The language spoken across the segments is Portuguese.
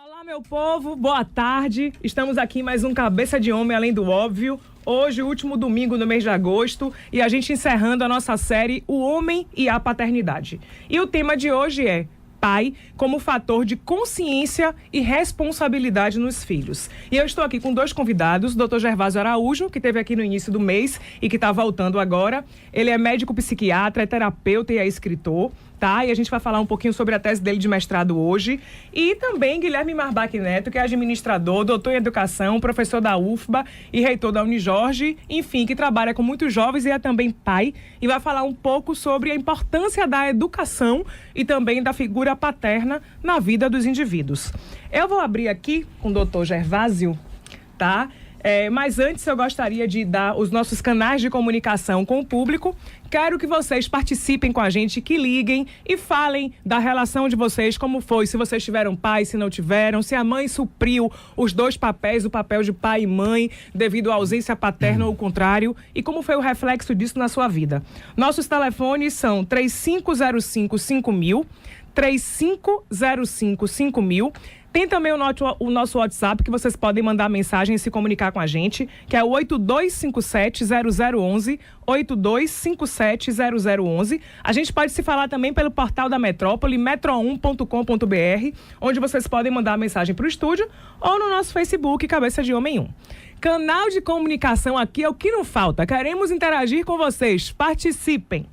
Olá, meu povo, boa tarde. Estamos aqui em mais um Cabeça de Homem Além do Óbvio. Hoje, o último domingo do mês de agosto, e a gente encerrando a nossa série O Homem e a Paternidade. E o tema de hoje é pai como fator de consciência e responsabilidade nos filhos. E eu estou aqui com dois convidados, o Dr. Gervásio Araújo, que esteve aqui no início do mês e que está voltando agora. Ele é médico psiquiatra, é terapeuta e é escritor, tá? E a gente vai falar um pouquinho sobre a tese dele de mestrado hoje. E também Guilherme Marbach Neto, que é administrador, doutor em educação, professor da UFBA e reitor da Unijorge, enfim, que trabalha com muitos jovens e é também pai, e vai falar um pouco sobre a importância da educação e também da figura paterna na vida dos indivíduos. Eu vou abrir aqui com o doutor Gervásio, tá? Mas antes eu gostaria de dar os nossos canais de comunicação com o público. Quero que vocês participem com a gente, que liguem e falem da relação de vocês, como foi, se vocês tiveram pai, se não tiveram, se a mãe supriu os dois papéis, o papel de pai e mãe, devido à ausência paterna ou o contrário, e como foi o reflexo disso na sua vida. Nossos telefones são 3505-5000, 3505-5000. Tem também o nosso WhatsApp, que vocês podem mandar mensagem e se comunicar com a gente, que é o 8257-0011, 8257-0011. A gente pode se falar também pelo portal da Metrópole, metro1.com.br, onde vocês podem mandar mensagem para o estúdio, ou no nosso Facebook, Cabeça de Homem 1. Canal de comunicação aqui é o que não falta. Queremos interagir com vocês. Participem.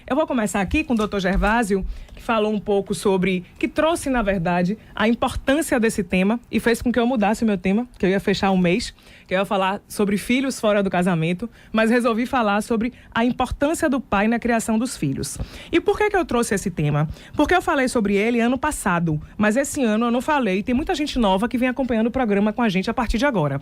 Eu vou começar aqui com o Dr. Gervásio, que falou um pouco sobre, que trouxe, na verdade, a importância desse tema e fez com que eu mudasse o meu tema, que eu ia fechar um mês, que eu ia falar sobre filhos fora do casamento, mas resolvi falar sobre a importância do pai na criação dos filhos. E por que eu trouxe esse tema? Porque eu falei sobre ele ano passado, mas esse ano eu não falei. Tem muita gente nova que vem acompanhando o programa com a gente a partir de agora.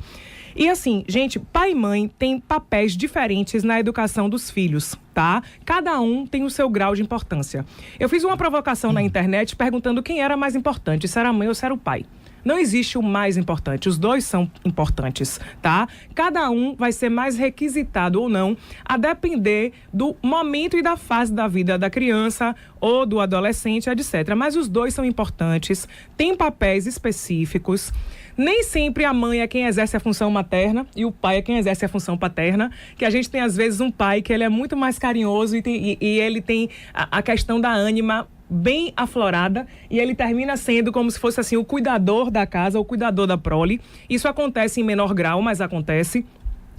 E assim, gente, pai e mãe têm papéis diferentes na educação dos filhos, tá? Cada um tem o seu grau de importância. Eu fiz uma provocação na internet perguntando quem era mais importante, se era a mãe ou se era o pai. Não existe o mais importante, os dois são importantes, tá? Cada um vai ser mais requisitado ou não, a depender do momento e da fase da vida da criança ou do adolescente, etc. Mas os dois são importantes, têm papéis específicos. Nem sempre a mãe é quem exerce a função materna e o pai é quem exerce a função paterna, que a gente tem às vezes um pai que ele é muito mais carinhoso e ele tem a questão da ânima bem aflorada e ele termina sendo como se fosse assim o cuidador da casa, o cuidador da prole. Isso acontece em menor grau, mas acontece.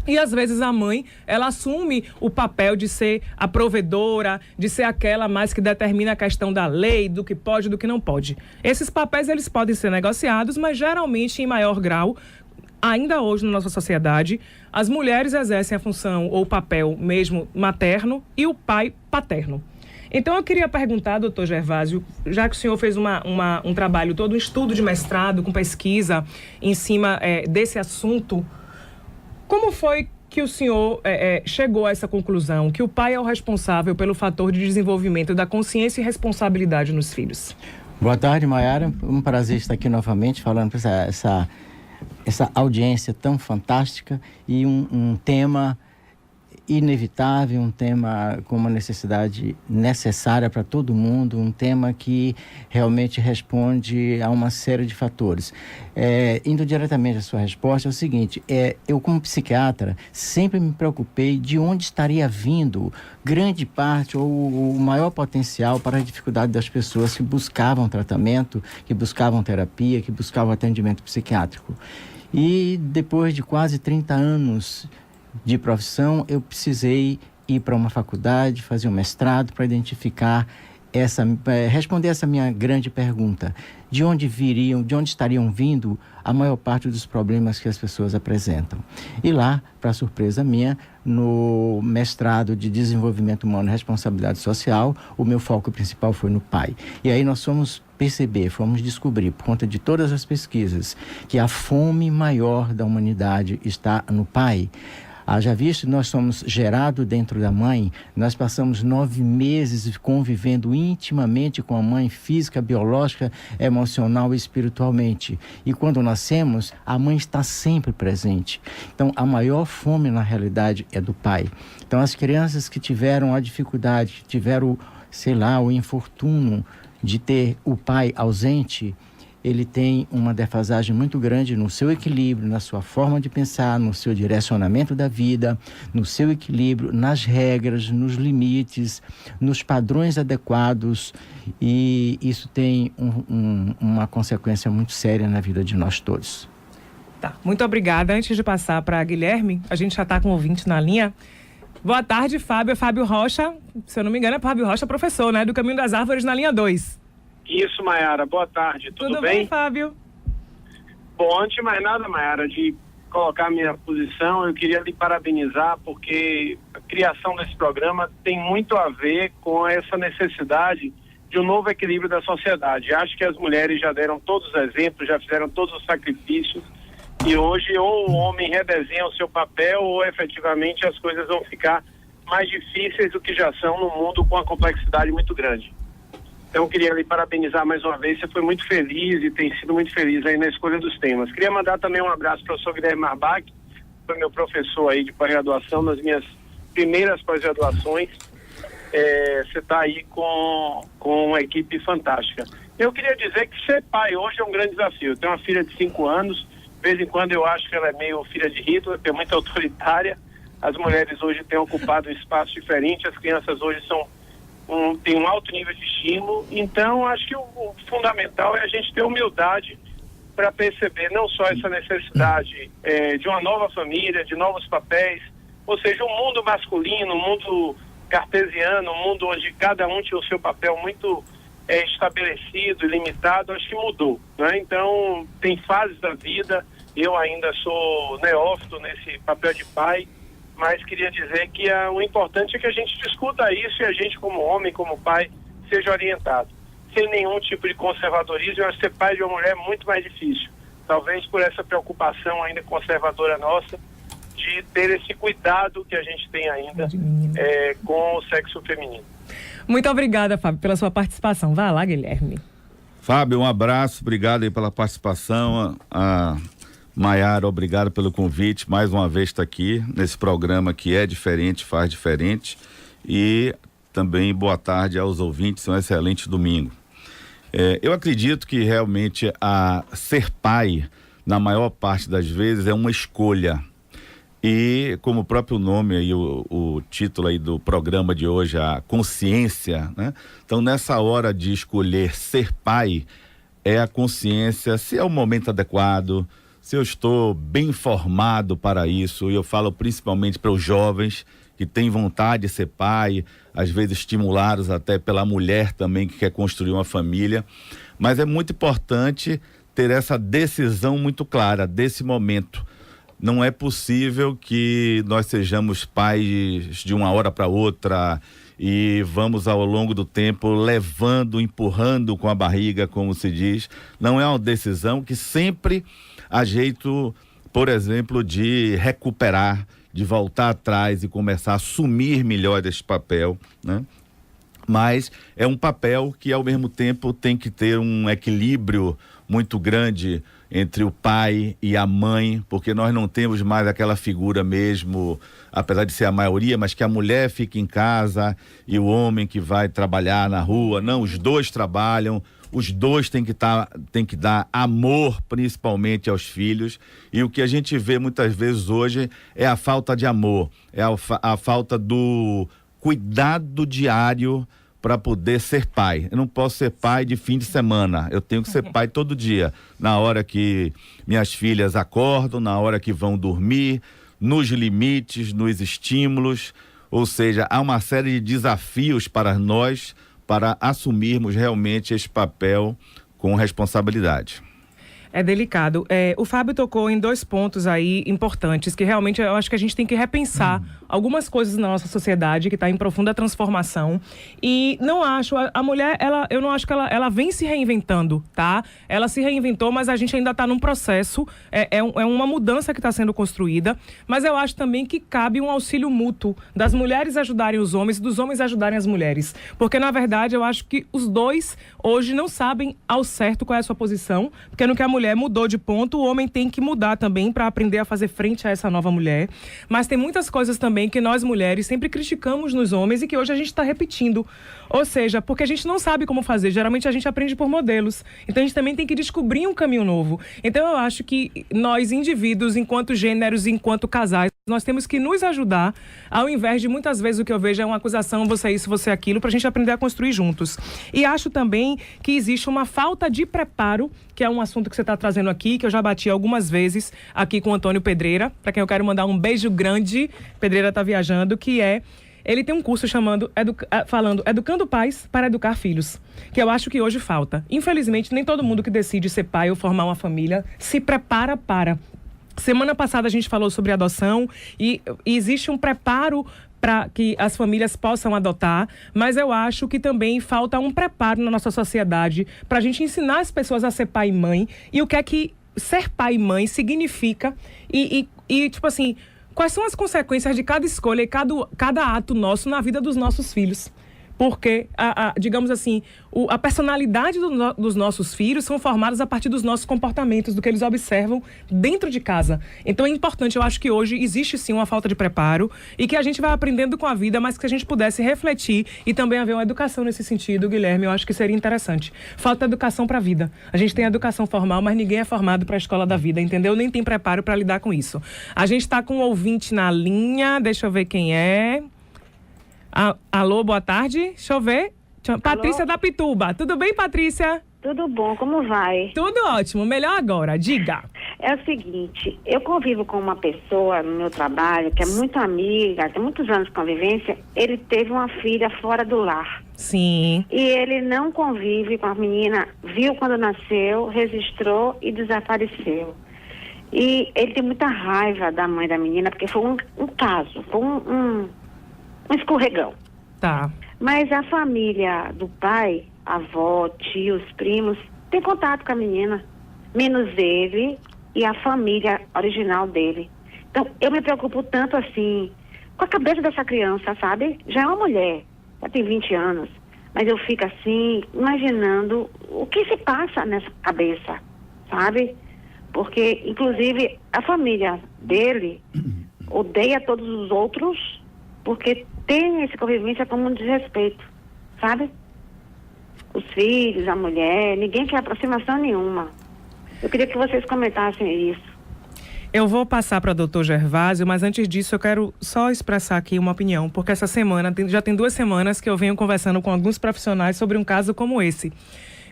E às vezes a mãe, ela assume o papel de ser a provedora, de ser aquela mais que determina a questão da lei, do que pode e do que não pode. Esses papéis, eles podem ser negociados, mas geralmente em maior grau, ainda hoje na nossa sociedade, as mulheres exercem a função ou o papel mesmo materno e o pai paterno. Então eu queria perguntar, doutor Gervásio, já que o senhor fez um trabalho, todo um estudo de mestrado com pesquisa em cima desse assunto, como foi que o senhor chegou a essa conclusão, que o pai é o responsável pelo fator de desenvolvimento da consciência e responsabilidade nos filhos? Boa tarde, Mayara. Um prazer estar aqui novamente falando para essa audiência tão fantástica e um tema inevitável, um tema com uma necessidade necessária para todo mundo, um tema que realmente responde a uma série de fatores. Indo diretamente à sua resposta, é o seguinte, eu como psiquiatra sempre me preocupei de onde estaria vindo grande parte ou o maior potencial para a dificuldade das pessoas que buscavam tratamento, que buscavam terapia, que buscavam atendimento psiquiátrico. E depois de quase 30 anos de profissão, eu precisei ir para uma faculdade, fazer um mestrado para identificar responder essa minha grande pergunta. De onde estariam vindo a maior parte dos problemas que as pessoas apresentam? E lá, para surpresa minha, no mestrado de Desenvolvimento Humano e Responsabilidade Social, o meu foco principal foi no pai. E aí nós fomos descobrir, por conta de todas as pesquisas, que a fome maior da humanidade está no pai. Haja visto, nós somos gerados dentro da mãe, nós passamos 9 meses convivendo intimamente com a mãe, física, biológica, emocional e espiritualmente. E quando nascemos, a mãe está sempre presente. Então, a maior fome, na realidade, é do pai. Então, as crianças que tiveram a dificuldade, que tiveram, o infortúnio de ter o pai ausente, ele tem uma defasagem muito grande no seu equilíbrio, na sua forma de pensar, no seu direcionamento da vida, no seu equilíbrio, nas regras, nos limites, nos padrões adequados, e isso tem uma consequência muito séria na vida de nós todos. Tá, muito obrigada. Antes de passar para Guilherme, a gente já está com o ouvinte na linha. Boa tarde, Fábio. É Fábio Rocha, se eu não me engano, é Fábio Rocha, professor, né? Do Caminho das Árvores, na linha 2. Isso, Maiara. Boa tarde. Tudo bem, Fábio? Bom, antes de mais nada, Maiara, de colocar minha posição, eu queria lhe parabenizar, porque a criação desse programa tem muito a ver com essa necessidade de um novo equilíbrio da sociedade. Acho que as mulheres já deram todos os exemplos, já fizeram todos os sacrifícios, e hoje ou o homem redesenha o seu papel ou efetivamente as coisas vão ficar mais difíceis do que já são no mundo com uma complexidade muito grande. Então, queria lhe parabenizar mais uma vez. Você foi muito feliz e tem sido muito feliz aí na escolha dos temas. Queria mandar também um abraço para o professor Guilherme Marbach, que foi meu professor aí de pós-graduação, nas minhas primeiras pós-graduações. Você está aí com uma equipe fantástica. Eu queria dizer que ser pai hoje é um grande desafio. Eu tenho uma filha de 5 anos, de vez em quando eu acho que ela é meio filha de Hitler, é muito autoritária. As mulheres hoje têm ocupado um espaço diferente, as crianças hoje tem um alto nível de estímulo. Então, acho que o fundamental é a gente ter humildade para perceber não só essa necessidade de uma nova família, de novos papéis, ou seja, um mundo masculino, um mundo cartesiano, um mundo onde cada um tinha o seu papel muito estabelecido e limitado, acho que mudou, né? Então, tem fases da vida, eu ainda sou neófito nesse papel de pai, mas queria dizer que o importante é que a gente discuta isso e a gente, como homem, como pai, seja orientado. Sem nenhum tipo de conservadorismo, eu acho que ser pai de uma mulher é muito mais difícil. Talvez por essa preocupação ainda conservadora nossa, de ter esse cuidado que a gente tem ainda com o sexo feminino. Muito obrigada, Fábio, pela sua participação. Vá lá, Guilherme. Fábio, um abraço, obrigado aí pela participação. Maiara, obrigado pelo convite, mais uma vez está aqui nesse programa que é diferente, faz diferente, e também boa tarde aos ouvintes, um excelente domingo. Eu acredito que realmente ser pai, na maior parte das vezes, é uma escolha, e como o próprio nome aí, o título aí do programa de hoje, a consciência, né? Então nessa hora de escolher ser pai, é a consciência, se é o momento adequado, se eu estou bem formado para isso. E eu falo principalmente para os jovens que têm vontade de ser pai, às vezes estimulados até pela mulher também que quer construir uma família, mas é muito importante ter essa decisão muito clara desse momento. Não é possível que nós sejamos pais de uma hora para outra e vamos ao longo do tempo levando, empurrando com a barriga, como se diz. Não é uma decisão que sempre há jeito, por exemplo, de recuperar, de voltar atrás e começar a assumir melhor esse papel, né? Mas é um papel que ao mesmo tempo tem que ter um equilíbrio muito grande entre o pai e a mãe, porque nós não temos mais aquela figura mesmo, apesar de ser a maioria, mas que a mulher fica em casa e o homem que vai trabalhar na rua. Não, os dois trabalham, os dois têm que dar amor principalmente aos filhos, e o que a gente vê muitas vezes hoje é a falta de amor, é a falta do cuidado diário para poder ser pai. Eu não posso ser pai de fim de semana, eu tenho que ser pai todo dia, na hora que minhas filhas acordam, na hora que vão dormir, nos limites, nos estímulos, ou seja, há uma série de desafios para nós, para assumirmos realmente esse papel com responsabilidade. É delicado. O Fábio tocou em 2 pontos aí importantes, que realmente eu acho que a gente tem que repensar algumas coisas na nossa sociedade que está em profunda transformação. E não acho, a mulher, eu não acho que ela vem se reinventando, tá? Ela se reinventou, mas a gente ainda está num processo, é uma mudança que está sendo construída, mas eu acho também que cabe um auxílio mútuo das mulheres ajudarem os homens e dos homens ajudarem as mulheres. Porque, na verdade, eu acho que os dois hoje não sabem ao certo qual é a sua posição, porque no que a mulher mulher mudou de ponto, o homem tem que mudar também para aprender a fazer frente a essa nova mulher. Mas tem muitas coisas também que nós mulheres sempre criticamos nos homens e que hoje a gente está repetindo. Ou seja, porque a gente não sabe como fazer. Geralmente a gente aprende por modelos. Então a gente também tem que descobrir um caminho novo. Então eu acho que nós, indivíduos, enquanto gêneros, enquanto casais, nós temos que nos ajudar, ao invés de muitas vezes o que eu vejo é uma acusação, você é isso, você é aquilo, para a gente aprender a construir juntos. E acho também que existe uma falta de preparo, que é um assunto que você está trazendo aqui, que eu já bati algumas vezes aqui com o Antônio Pedreira, para quem eu quero mandar um beijo grande. Pedreira está viajando, que é... Ele tem um curso falando Educando Pais para Educar Filhos, que eu acho que hoje falta. Infelizmente, nem todo mundo que decide ser pai ou formar uma família se prepara para. Semana passada a gente falou sobre adoção e existe um preparo para que as famílias possam adotar, mas eu acho que também falta um preparo na nossa sociedade para a gente ensinar as pessoas a ser pai e mãe e o que é que ser pai e mãe significa e tipo assim, quais são as consequências de cada escolha e cada ato nosso na vida dos nossos filhos. Porque, digamos assim, a personalidade dos nossos filhos são formadas a partir dos nossos comportamentos, do que eles observam dentro de casa. Então é importante, eu acho que hoje existe sim uma falta de preparo e que a gente vai aprendendo com a vida, mas que a gente pudesse refletir e também haver uma educação nesse sentido, Guilherme, eu acho que seria interessante. Falta educação para a vida. A gente tem educação formal, mas ninguém é formado para a escola da vida, entendeu? Nem tem preparo para lidar com isso. A gente está com um ouvinte na linha, deixa eu ver quem é... Alô, boa tarde. Deixa eu ver. Patrícia da Pituba. Tudo bem, Patrícia? Tudo bom, como vai? Tudo ótimo. Melhor agora. Diga. É o seguinte, eu convivo com uma pessoa no meu trabalho que é muito amiga, tem muitos anos de convivência. Ele teve uma filha fora do lar. Sim. E ele não convive com a menina, viu quando nasceu, registrou e desapareceu. E ele tem muita raiva da mãe da menina, porque foi um caso, foi um escorregão. Tá. Mas a família do pai, avó, tios, primos, tem contato com a menina, menos ele e a família original dele. Então, eu me preocupo tanto assim com a cabeça dessa criança, sabe? Já é uma mulher, já tem 20 anos, mas eu fico assim, imaginando o que se passa nessa cabeça, sabe? Porque, inclusive, a família dele odeia todos os outros porque tem essa convivência como um desrespeito, sabe? Os filhos, a mulher, ninguém quer aproximação nenhuma. Eu queria que vocês comentassem isso. Eu vou passar para o doutor Gervásio, mas antes disso eu quero só expressar aqui uma opinião, porque essa semana, já tem 2 semanas que eu venho conversando com alguns profissionais sobre um caso como esse,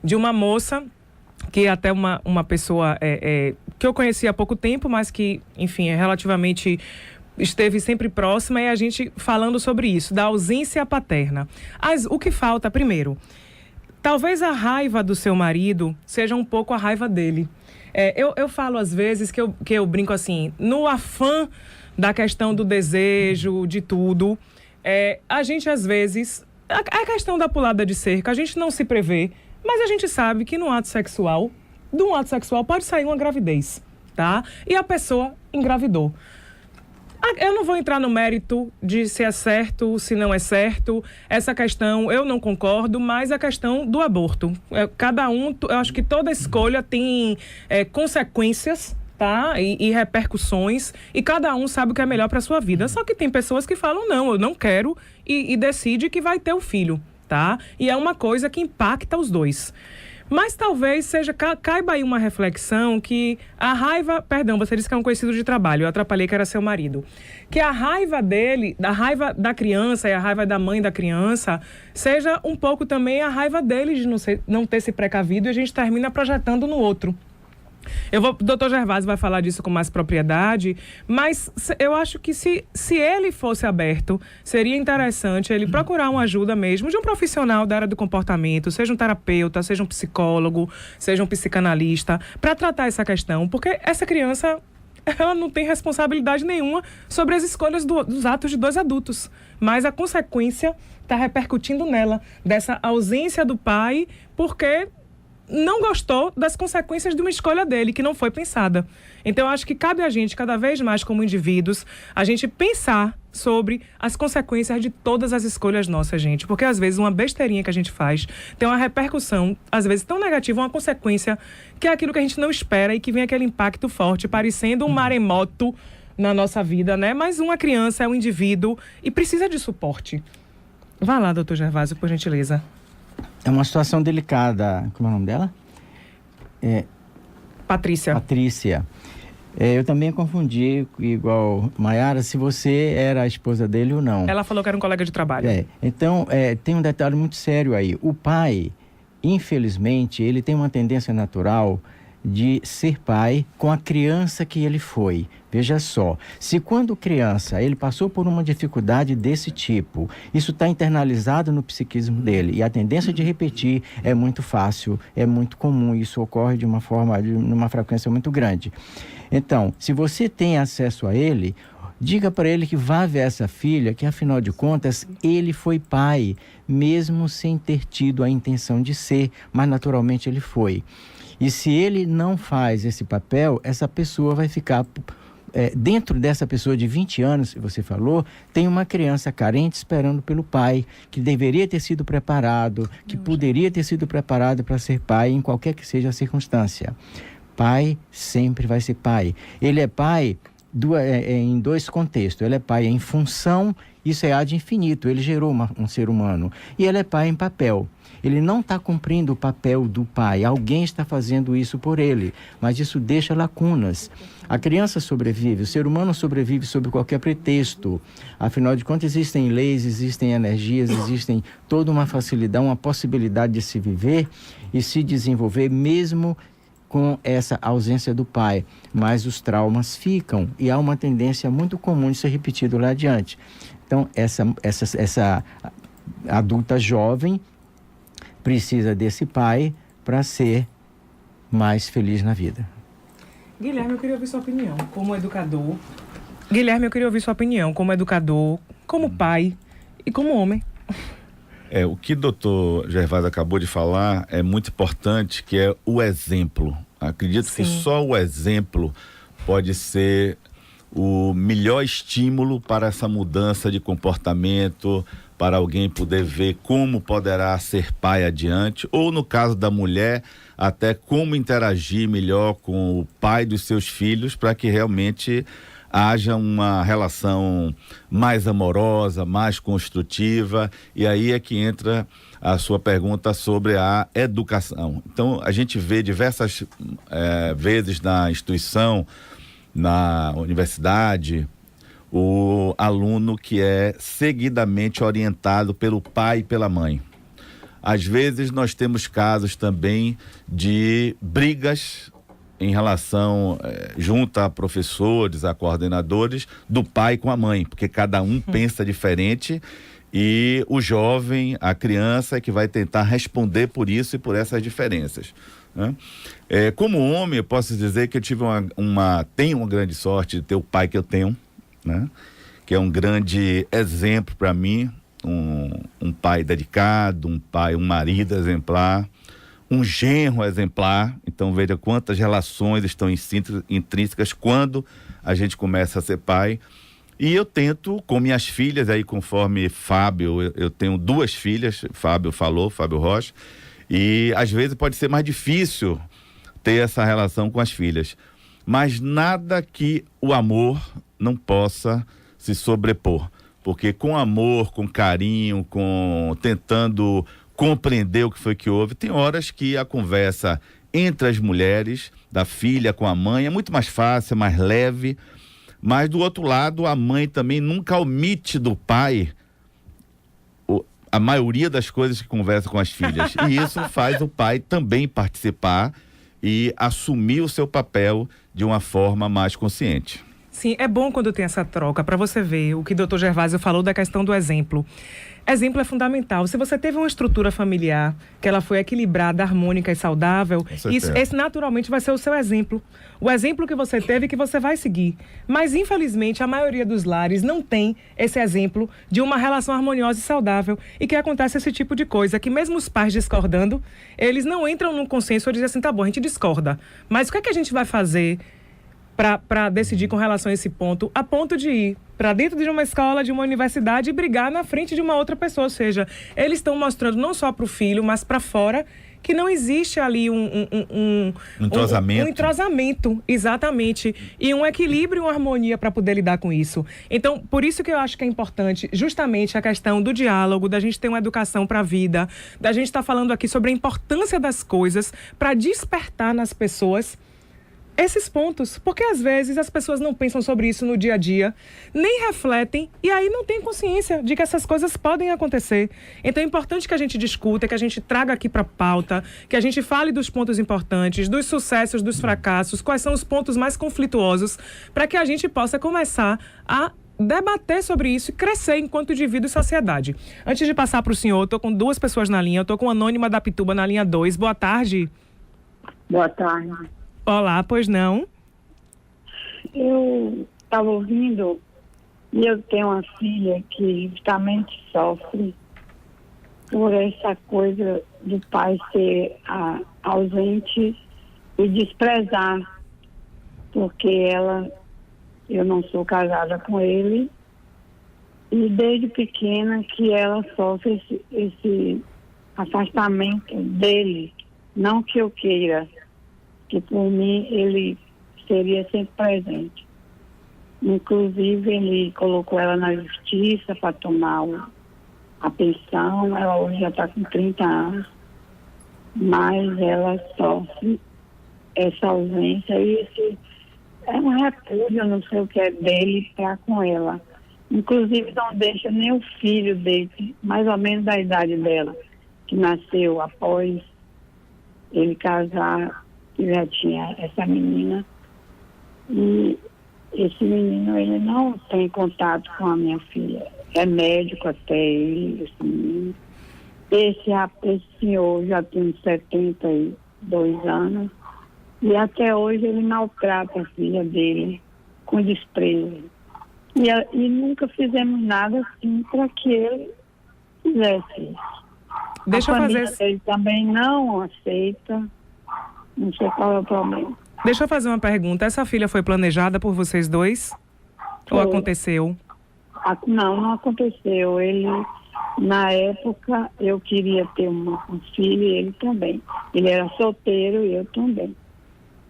de uma moça que até uma pessoa que eu conheci há pouco tempo, mas que, enfim, é relativamente... esteve sempre próxima e a gente falando sobre isso, da ausência paterna. O que falta, primeiro, talvez a raiva do seu marido seja um pouco a raiva dele. Eu falo às vezes que eu brinco assim, no afã da questão do desejo, de tudo, a gente às vezes, a questão da pulada de cerca, a gente não se prevê, mas a gente sabe que de um ato sexual pode sair uma gravidez, tá? E a pessoa engravidou. Eu não vou entrar no mérito de se é certo, se não é certo. Essa questão eu não concordo, mas a questão do aborto. Cada um, eu acho que toda escolha tem consequências, tá? E repercussões, e cada um sabe o que é melhor para a sua vida. Só que tem pessoas que falam, não, eu não quero, e decide que vai ter o filho, tá? E é uma coisa que impacta os dois. Mas talvez caiba aí uma reflexão que a raiva... Perdão, você disse que é um conhecido de trabalho, eu atrapalhei que era seu marido. Que a raiva dele, da raiva da criança e a raiva da mãe da criança, seja um pouco também a raiva dele de não ter se precavido e a gente termina projetando no outro. O doutor Gervásio vai falar disso com mais propriedade, mas eu acho que se ele fosse aberto, seria interessante ele procurar uma ajuda mesmo de um profissional da área do comportamento, seja um terapeuta, seja um psicólogo, seja um psicanalista, para tratar essa questão, porque essa criança, ela não tem responsabilidade nenhuma sobre as escolhas dos atos de 2 adultos, mas a consequência está repercutindo nela, dessa ausência do pai, porque... não gostou das consequências de uma escolha dele, que não foi pensada. Então, eu acho que cabe a gente, cada vez mais como indivíduos, a gente pensar sobre as consequências de todas as escolhas nossas, gente. Porque às vezes uma besteirinha que a gente faz tem uma repercussão, às vezes tão negativa, uma consequência que é aquilo que a gente não espera e que vem aquele impacto forte, parecendo um maremoto na nossa vida, né? Mas uma criança é um indivíduo e precisa de suporte. Vá lá, doutor Gervásio, por gentileza. É uma situação delicada. Como é o nome dela? Patrícia. Patrícia. Eu também confundi, igual Maiara, se você era a esposa dele ou não. Ela falou que era um colega de trabalho. Então, tem um detalhe muito sério aí. O pai, infelizmente, ele tem uma tendência natural de ser pai com a criança que ele foi. Veja só, se quando criança ele passou por uma dificuldade desse tipo, isso está internalizado no psiquismo dele e a tendência de repetir é muito fácil, é muito comum, isso ocorre de numa frequência muito grande. Então, se você tem acesso a ele, diga para ele que vá ver essa filha, que afinal de contas ele foi pai, mesmo sem ter tido a intenção de ser, mas naturalmente ele foi. E se ele não faz esse papel, essa pessoa vai ficar... dentro dessa pessoa de 20 anos, você falou, tem uma criança carente esperando pelo pai, que deveria ter sido preparado, que poderia ter sido preparado para ser pai em qualquer que seja a circunstância. Pai sempre vai ser pai. Ele é pai em dois contextos. Ele é pai em função, isso é ad infinito, ele gerou um ser humano. E ele é pai em papel. Ele não está cumprindo o papel do pai, alguém está fazendo isso por ele, mas isso deixa lacunas. A criança sobrevive, o ser humano sobrevive sob qualquer pretexto. Afinal de contas, existem leis, existem energias, existem toda uma facilidade, uma possibilidade de se viver e se desenvolver mesmo com essa ausência do pai, mas os traumas ficam e há uma tendência muito comum de ser repetido lá adiante. Então, essa adulta jovem precisa desse pai para ser mais feliz na vida. Guilherme, eu queria ouvir sua opinião como educador. Como pai e como homem. O que o doutor Gervásio acabou de falar é muito importante, que é o exemplo. Acredito que só o exemplo pode ser o melhor estímulo para essa mudança de comportamento, para alguém poder ver como poderá ser pai adiante, ou no caso da mulher, até como interagir melhor com o pai dos seus filhos, para que realmente haja uma relação mais amorosa, mais construtiva. E aí é que entra a sua pergunta sobre a educação. Então, a gente vê diversas vezes na instituição, na universidade, o aluno que é seguidamente orientado pelo pai e pela mãe. Às vezes nós temos casos também de brigas em relação, junto a professores, a coordenadores, do pai com a mãe, porque cada um pensa diferente e o jovem, a criança, é que vai tentar responder por isso e por essas diferenças, né? Como homem, eu posso dizer que eu tive tenho uma grande sorte de ter o pai que eu tenho, né? Que é um grande exemplo para mim, um pai dedicado, um marido exemplar, um genro exemplar. Então veja quantas relações estão intrínsecas quando a gente começa a ser pai. E eu tento, com minhas filhas, aí conforme Fábio, eu tenho 2 filhas, Fábio Rocha, e às vezes pode ser mais difícil ter essa relação com as filhas, mas nada que o amor não possa se sobrepor, porque com amor, com carinho, tentando compreender o que foi que houve, tem horas que a conversa entre as mulheres, da filha com a mãe, é muito mais fácil, mais leve, mas do outro lado, a mãe também nunca omite do pai a maioria das coisas que conversa com as filhas, e isso faz o pai também participar e assumir o seu papel de uma forma mais consciente. Sim, é bom quando tem essa troca, para você ver o que o doutor Gervásio falou da questão do exemplo. Exemplo é fundamental. Se você teve uma estrutura familiar, que ela foi equilibrada, harmônica e saudável, esse naturalmente vai ser o seu exemplo. O exemplo que você teve que você vai seguir. Mas, infelizmente, a maioria dos lares não tem esse exemplo de uma relação harmoniosa e saudável. E que acontece esse tipo de coisa, que mesmo os pais discordando, eles não entram num consenso ou dizem assim, tá bom, a gente discorda. Mas o que é que a gente vai fazer para decidir com relação a esse ponto, a ponto de ir para dentro de uma escola, de uma universidade e brigar na frente de uma outra pessoa. Ou seja, eles estão mostrando não só para o filho, mas para fora, que não existe ali um entrosamento. Um entrosamento, exatamente. E um equilíbrio e uma harmonia para poder lidar com isso. Então, por isso que eu acho que é importante justamente a questão do diálogo, da gente ter uma educação para a vida, da gente estar falando aqui sobre a importância das coisas para despertar nas pessoas esses pontos, porque às vezes as pessoas não pensam sobre isso no dia a dia, nem refletem e aí não tem consciência de que essas coisas podem acontecer. Então é importante que a gente discuta, que a gente traga aqui para a pauta, que a gente fale dos pontos importantes, dos sucessos, dos fracassos, quais são os pontos mais conflituosos, para que a gente possa começar a debater sobre isso e crescer enquanto indivíduo e sociedade. Antes de passar para o senhor, eu estou com 2 pessoas na linha, eu estou com a Anônima da Pituba na linha 2. Boa tarde. Boa tarde. Olá, pois não? Eu estava ouvindo e eu tenho uma filha que justamente sofre por essa coisa do pai ser ausente e desprezar, porque eu não sou casada com ele e desde pequena que ela sofre esse afastamento dele, não que eu queira, que por mim ele seria sempre presente. Inclusive ele colocou ela na justiça para tomar a pensão, ela hoje já está com 30 anos, mas ela sofre essa ausência e esse é um repúdio, eu não sei o que é dele para com ela. Inclusive não deixa nem o filho dele, mais ou menos da idade dela, que nasceu após ele casar, que já tinha essa menina, e esse menino, ele não tem contato com a minha filha, é médico até ele, esse menino. Esse senhor já tem 72 anos, e até hoje ele maltrata a filha dele com desprezo. E nunca fizemos nada assim para que ele fizesse isso. Deixa eu fazer... Ele também não aceita. Não sei qual é o problema. Deixa eu fazer uma pergunta. Essa filha foi planejada por vocês dois? Ou aconteceu? Não aconteceu. Ele, na época, eu queria ter um filho e ele também. Ele era solteiro e eu também.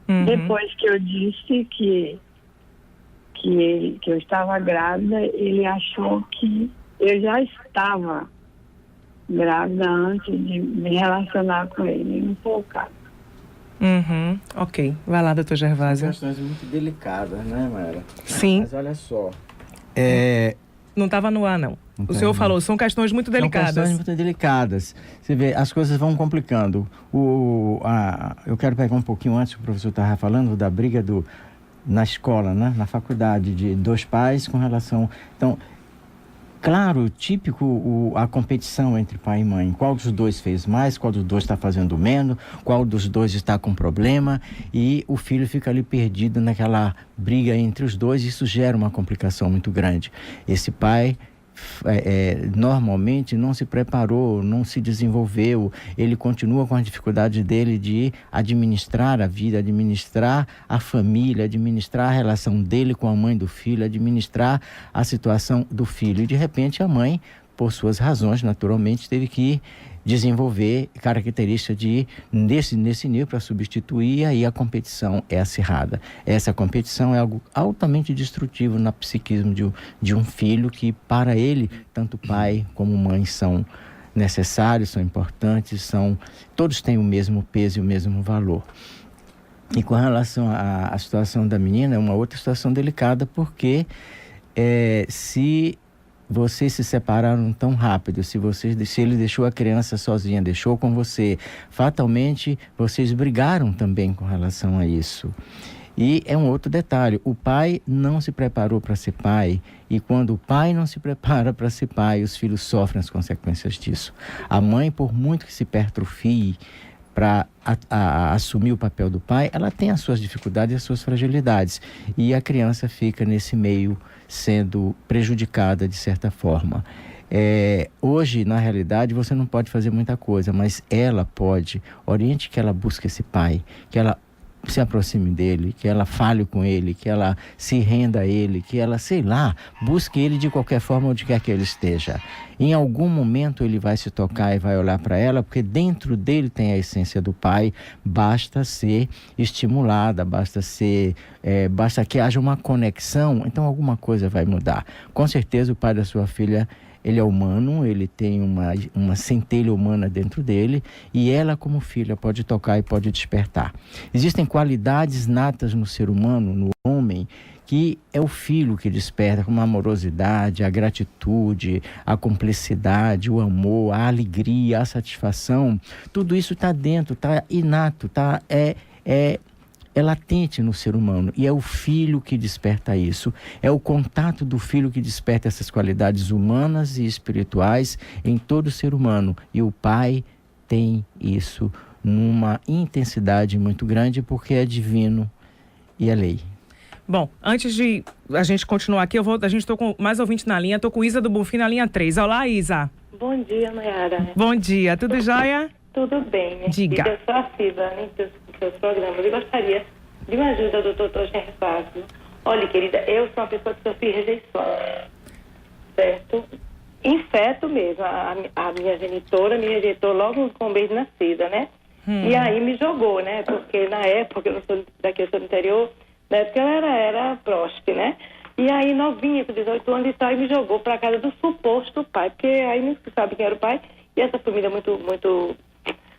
Uhum. Depois que eu disse que eu estava grávida, ele achou que eu já estava grávida antes de me relacionar com ele. Não foi o caso. Uhum. Ok. Vai lá, doutor Gervásio. São questões muito delicadas, né, Mayara? Sim. Mas olha só. Não estava no ar, não. O senhor falou, são questões muito delicadas. São questões muito delicadas. Você vê, as coisas vão complicando. Eu quero pegar um pouquinho antes que o professor estava falando da briga na escola, né? Na faculdade, de 2 pais com relação... Então, claro, típico a competição entre pai e mãe. Qual dos dois fez mais, qual dos dois está fazendo menos, qual dos dois está com problema, e o filho fica ali perdido naquela briga entre os dois. Isso gera uma complicação muito grande. Esse pai normalmente não se preparou, não se desenvolveu, ele continua com a dificuldade dele de administrar a vida, administrar a família, administrar a relação dele com a mãe do filho, administrar a situação do filho. E de repente a mãe, por suas razões, naturalmente, teve que desenvolver características nesse nível para substituir, e aí a competição é acirrada. Essa competição é algo altamente destrutivo no psiquismo de um filho, que para ele, tanto pai como mãe são necessários, são importantes, todos têm o mesmo peso e o mesmo valor. E com relação à situação da menina, é uma outra situação delicada, porque se vocês se separaram tão rápido, se ele deixou a criança sozinha, deixou com você, fatalmente vocês brigaram também com relação a isso. E é um outro detalhe, o pai não se preparou para ser pai, e quando o pai não se prepara para ser pai, os filhos sofrem as consequências disso. A mãe, por muito que se hipertrofie para assumir o papel do pai, ela tem as suas dificuldades e as suas fragilidades, e a criança fica nesse meio sendo prejudicada de certa forma. Hoje, na realidade, você não pode fazer muita coisa, mas ela pode. Oriente que ela busque esse pai, que ela se aproxime dele, que ela fale com ele, que ela se renda a ele, que ela, sei lá, busque ele de qualquer forma onde quer que ele esteja. Em algum momento ele vai se tocar e vai olhar para ela, porque dentro dele tem a essência do pai. Basta ser estimulada, basta que haja uma conexão, então alguma coisa vai mudar. Com certeza o pai da sua filha, ele é humano, ele tem uma centelha humana dentro dele, e ela, como filha, pode tocar e pode despertar. Existem qualidades natas no ser humano, no homem, que é o filho que desperta, como a amorosidade, a gratitude, a cumplicidade, o amor, a alegria, a satisfação. Tudo isso está dentro, está inato, é latente no ser humano, e é o filho que desperta isso. É o contato do filho que desperta essas qualidades humanas e espirituais em todo ser humano. E o pai tem isso numa intensidade muito grande, porque é divino e é lei. Bom, antes de a gente continuar aqui, a gente estou com mais ouvinte na linha, estou com Isa do Bonfim na linha 3. Olá, Isa. Bom dia, Mayara. Bom dia, tudo jóia? Tudo bem, minha Diga. filha. Eu sou assídua dos seus programas e gostaria de uma ajuda do Dr. Gervásio. Olha, querida, eu sou uma pessoa que sofri rejeições, certo? Em feto mesmo. A minha genitora me rejeitou logo com um mês de nascida, né? E aí me jogou, né? Porque na época, eu não sou daqui, eu sou do interior, na época ela era próstata, né? E aí novinha, com 18 anos e tal, e me jogou para casa do suposto pai, porque aí não se sabe quem era o pai, e essa família muito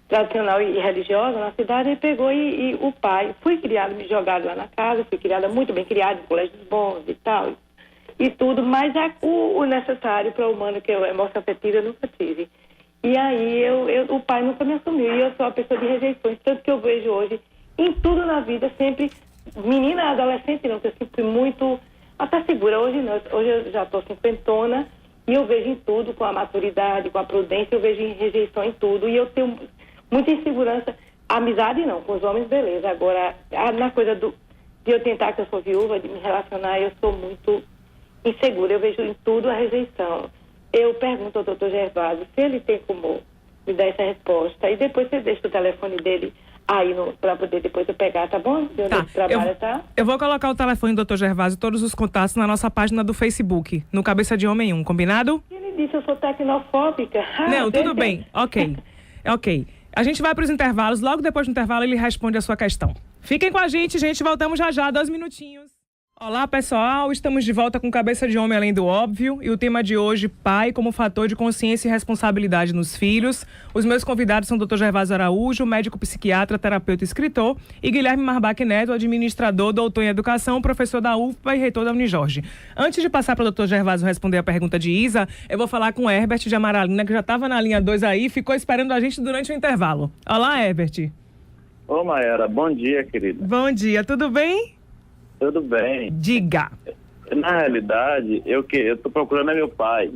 tradicional e religiosa na cidade, ele pegou e o pai, fui criada, me jogaram lá na casa, fui criada muito bem criada, em colégios bons e tal, e tudo, mas o necessário para o humano, que é emoção afetiva, eu nunca tive. E aí o pai nunca me assumiu, e eu sou uma pessoa de rejeições, tanto que eu vejo hoje, em tudo na vida, sempre, menina, adolescente não, que eu sempre fui muito, até segura, hoje não, hoje eu já estou cinquentona, e eu vejo em tudo, com a maturidade, com a prudência, eu vejo em rejeição em tudo, e eu tenho muita insegurança. Amizade não, com os homens, beleza. Agora, na coisa de eu tentar, que eu sou viúva, de me relacionar, eu sou muito insegura. Eu vejo em tudo a rejeição. Eu pergunto ao Dr. Gervásio se ele tem como me dar essa resposta. E depois você deixa o telefone dele aí para poder depois eu pegar, tá bom? De onde ele trabalha, tá? Eu vou colocar o telefone do Dr. Gervásio e todos os contatos na nossa página do Facebook, no Cabeça de Homem 1, combinado? Ele disse, eu sou tecnofóbica. Não, tudo bem. Ok. A gente vai para os intervalos. Logo depois do intervalo, ele responde a sua questão. Fiquem com a gente, Voltamos já, 2 minutinhos. Olá, pessoal. Estamos de volta com Cabeça de Homem Além do Óbvio. E o tema de hoje, pai como fator de consciência e responsabilidade nos filhos. Os meus convidados são o Dr. Gervásio Araújo, médico psiquiatra, terapeuta e escritor, e Guilherme Marbach Neto, administrador, doutor em educação, professor da UFPA e reitor da Unijorge. Antes de passar para o Dr. Gervásio responder a pergunta de Isa, eu vou falar com o Herbert de Amaralina, que já estava na linha 2 aí e ficou esperando a gente durante o intervalo. Olá, Herbert. Ô, Mayara, bom dia, querida. Bom dia, tudo bem? Tudo bem. Diga. Na realidade, eu tô procurando é meu pai.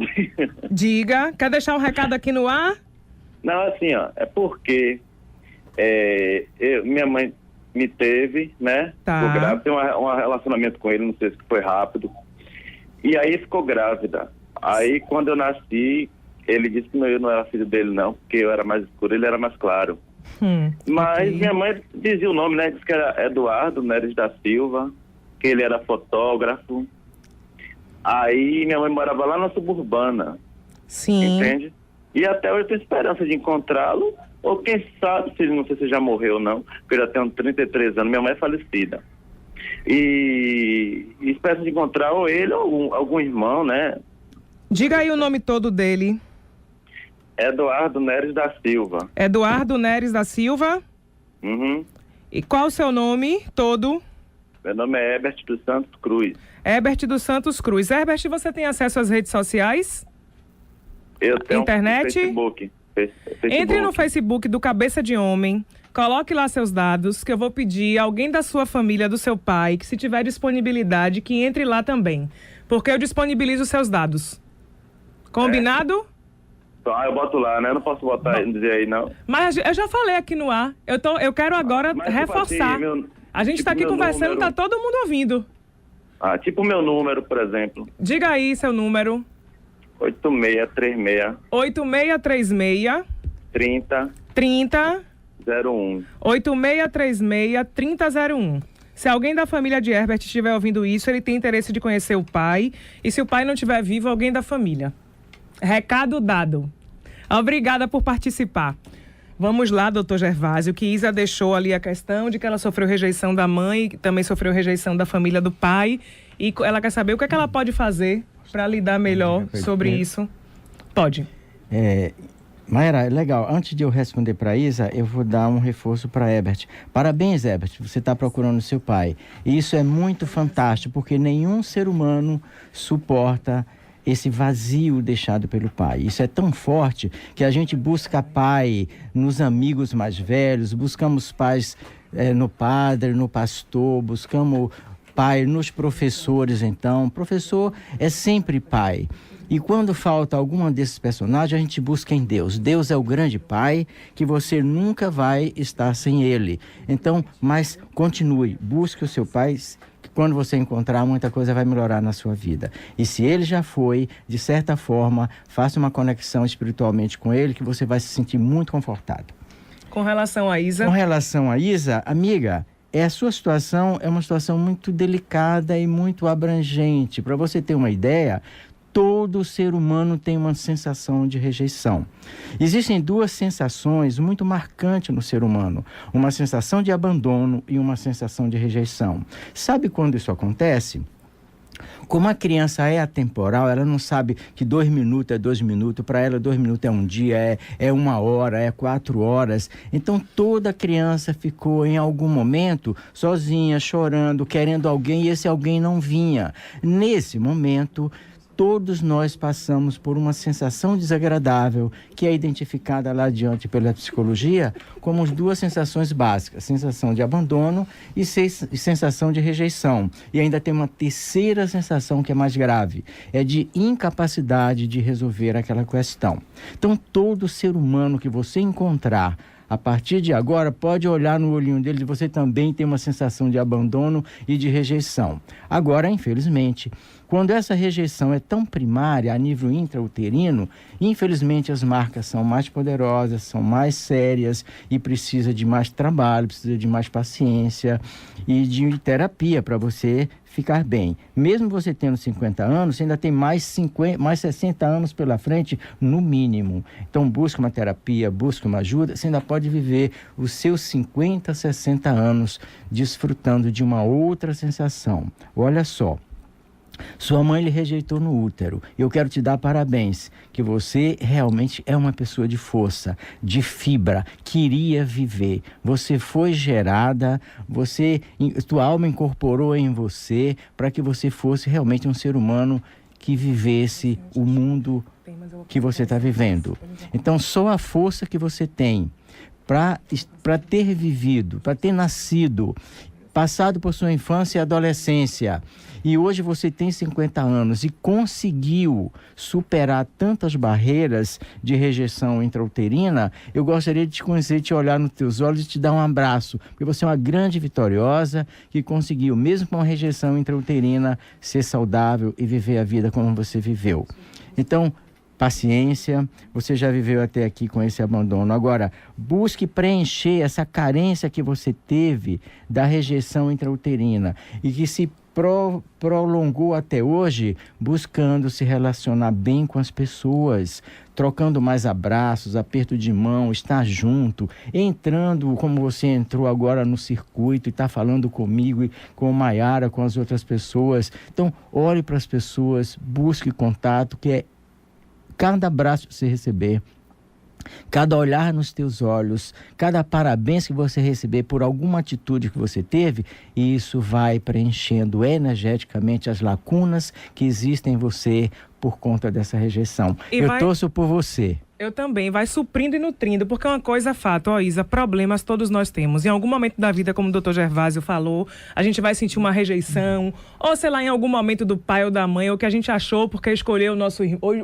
Diga. Quer deixar um recado aqui no ar? Não, assim, ó, é porque minha mãe me teve, né? Tá. Ficou grávida, tem um relacionamento com ele, não sei se foi rápido. E aí ficou grávida. Aí quando eu nasci, ele disse que eu não era filho dele, não, porque eu era mais escuro, ele era mais claro. Mas ok. Minha mãe dizia o nome, né? Disse que era Eduardo Neres da Silva, que ele era fotógrafo. Aí minha mãe morava lá na Suburbana. Sim. Entende? E até hoje eu tenho esperança de encontrá-lo, ou quem sabe, não sei se já morreu ou não, porque eu já tenho 33 anos, minha mãe é falecida. E esperança de encontrar ou ele ou algum irmão, né? Diga aí o nome todo dele. Eduardo Neres da Silva. Eduardo Neres da Silva. Uhum. E qual o seu nome todo? Meu nome é Herbert dos Santos Cruz. Herbert dos Santos Cruz. Herbert, você tem acesso às redes sociais? Eu tenho Internet? Facebook. Entre no Facebook do Cabeça de Homem, coloque lá seus dados, que eu vou pedir a alguém da sua família, do seu pai, que se tiver disponibilidade, que entre lá também. Porque eu disponibilizo os seus dados. Combinado? Eu boto lá, né? Eu não posso botar e dizer aí, não. Mas eu já falei aqui no ar. Eu quero agora Mas, reforçar. Tipo assim, a gente está aqui conversando, número... tá todo mundo ouvindo. Tipo o meu número, por exemplo. Diga aí seu número. 8636 8636 30 30 3001. 8636-3001. Se alguém da família de Herbert estiver ouvindo isso, ele tem interesse de conhecer o pai. E se o pai não estiver vivo, alguém da família. Recado dado. Obrigada por participar. Vamos lá, doutor Gervásio, que Isa deixou ali a questão de que ela sofreu rejeição da mãe, também sofreu rejeição da família do pai. E ela quer saber o que é que ela pode fazer para lidar melhor sobre isso. Pode. Mayara, legal. Antes de eu responder para Isa, eu vou dar um reforço para Herbert. Parabéns, Herbert, você está procurando seu pai. E isso é muito fantástico, porque nenhum ser humano suporta esse vazio deixado pelo pai. Isso é tão forte que a gente busca pai nos amigos mais velhos, buscamos pais no padre, no pastor, buscamos pai nos professores, então. Professor é sempre pai. E quando falta alguma desses personagens, a gente busca em Deus. Deus é o grande pai, que você nunca vai estar sem ele. Então, mas continue, busque o seu pai, que quando você encontrar, muita coisa vai melhorar na sua vida. E se ele já foi, de certa forma, faça uma conexão espiritualmente com ele, que você vai se sentir muito confortado. Com relação a Isa? Com relação a Isa, amiga, a sua situação é uma situação muito delicada e muito abrangente. Para você ter uma ideia, todo ser humano tem uma sensação de rejeição. Existem duas sensações muito marcantes no ser humano. Uma sensação de abandono e uma sensação de rejeição. Sabe quando isso acontece? Como a criança é atemporal, ela não sabe que 2 minutos é 2 minutos, para ela 2 minutos é um dia, é 1 hora, é 4 horas. Então toda criança ficou em algum momento sozinha, chorando, querendo alguém, e esse alguém não vinha. Nesse momento, todos nós passamos por uma sensação desagradável, que é identificada lá adiante pela psicologia como as duas sensações básicas, sensação de abandono e sensação de rejeição. E ainda tem uma terceira sensação que é mais grave, é de incapacidade de resolver aquela questão. Então, todo ser humano que você encontrar a partir de agora, pode olhar no olhinho dele e você também tem uma sensação de abandono e de rejeição. Agora, infelizmente, quando essa rejeição é tão primária a nível intrauterino, infelizmente as marcas são mais poderosas, são mais sérias e precisa de mais trabalho, precisa de mais paciência e de terapia para você ficar bem. Mesmo você tendo 50 anos, você ainda tem mais 60 anos pela frente, no mínimo. Então, busque uma terapia, busque uma ajuda, você ainda pode viver os seus 50, 60 anos desfrutando de uma outra sensação. Olha só. Sua mãe lhe rejeitou no útero. Eu quero te dar parabéns, que você realmente é uma pessoa de força, de fibra, queria viver. Você foi gerada, tua alma incorporou em você para que você fosse realmente um ser humano que vivesse o mundo que você está vivendo. Então, só a força que você tem para ter vivido, para ter nascido, passado por sua infância e adolescência, e hoje você tem 50 anos e conseguiu superar tantas barreiras de rejeição intrauterina, eu gostaria de te conhecer, te olhar nos teus olhos e te dar um abraço, porque você é uma grande vitoriosa que conseguiu, mesmo com a rejeição intrauterina, ser saudável e viver a vida como você viveu. Então, paciência, você já viveu até aqui com esse abandono. Agora, busque preencher essa carência que você teve da rejeição intrauterina e que se prolongou até hoje, buscando se relacionar bem com as pessoas, trocando mais abraços, aperto de mão, estar junto, entrando como você entrou agora no circuito e está falando comigo e com a Mayara, com as outras pessoas. Então, olhe para as pessoas, busque contato, que é cada abraço que você receber, cada olhar nos teus olhos, cada parabéns que você receber por alguma atitude que você teve, isso vai preenchendo energeticamente as lacunas que existem em você por conta dessa rejeição. Eu torço por você. Eu também, vai suprindo e nutrindo, porque é uma coisa fato, Isa, problemas todos nós temos. Em algum momento da vida, como o doutor Gervásio falou, a gente vai sentir uma rejeição, ou sei lá, em algum momento do pai ou da mãe, ou que a gente achou porque escolheu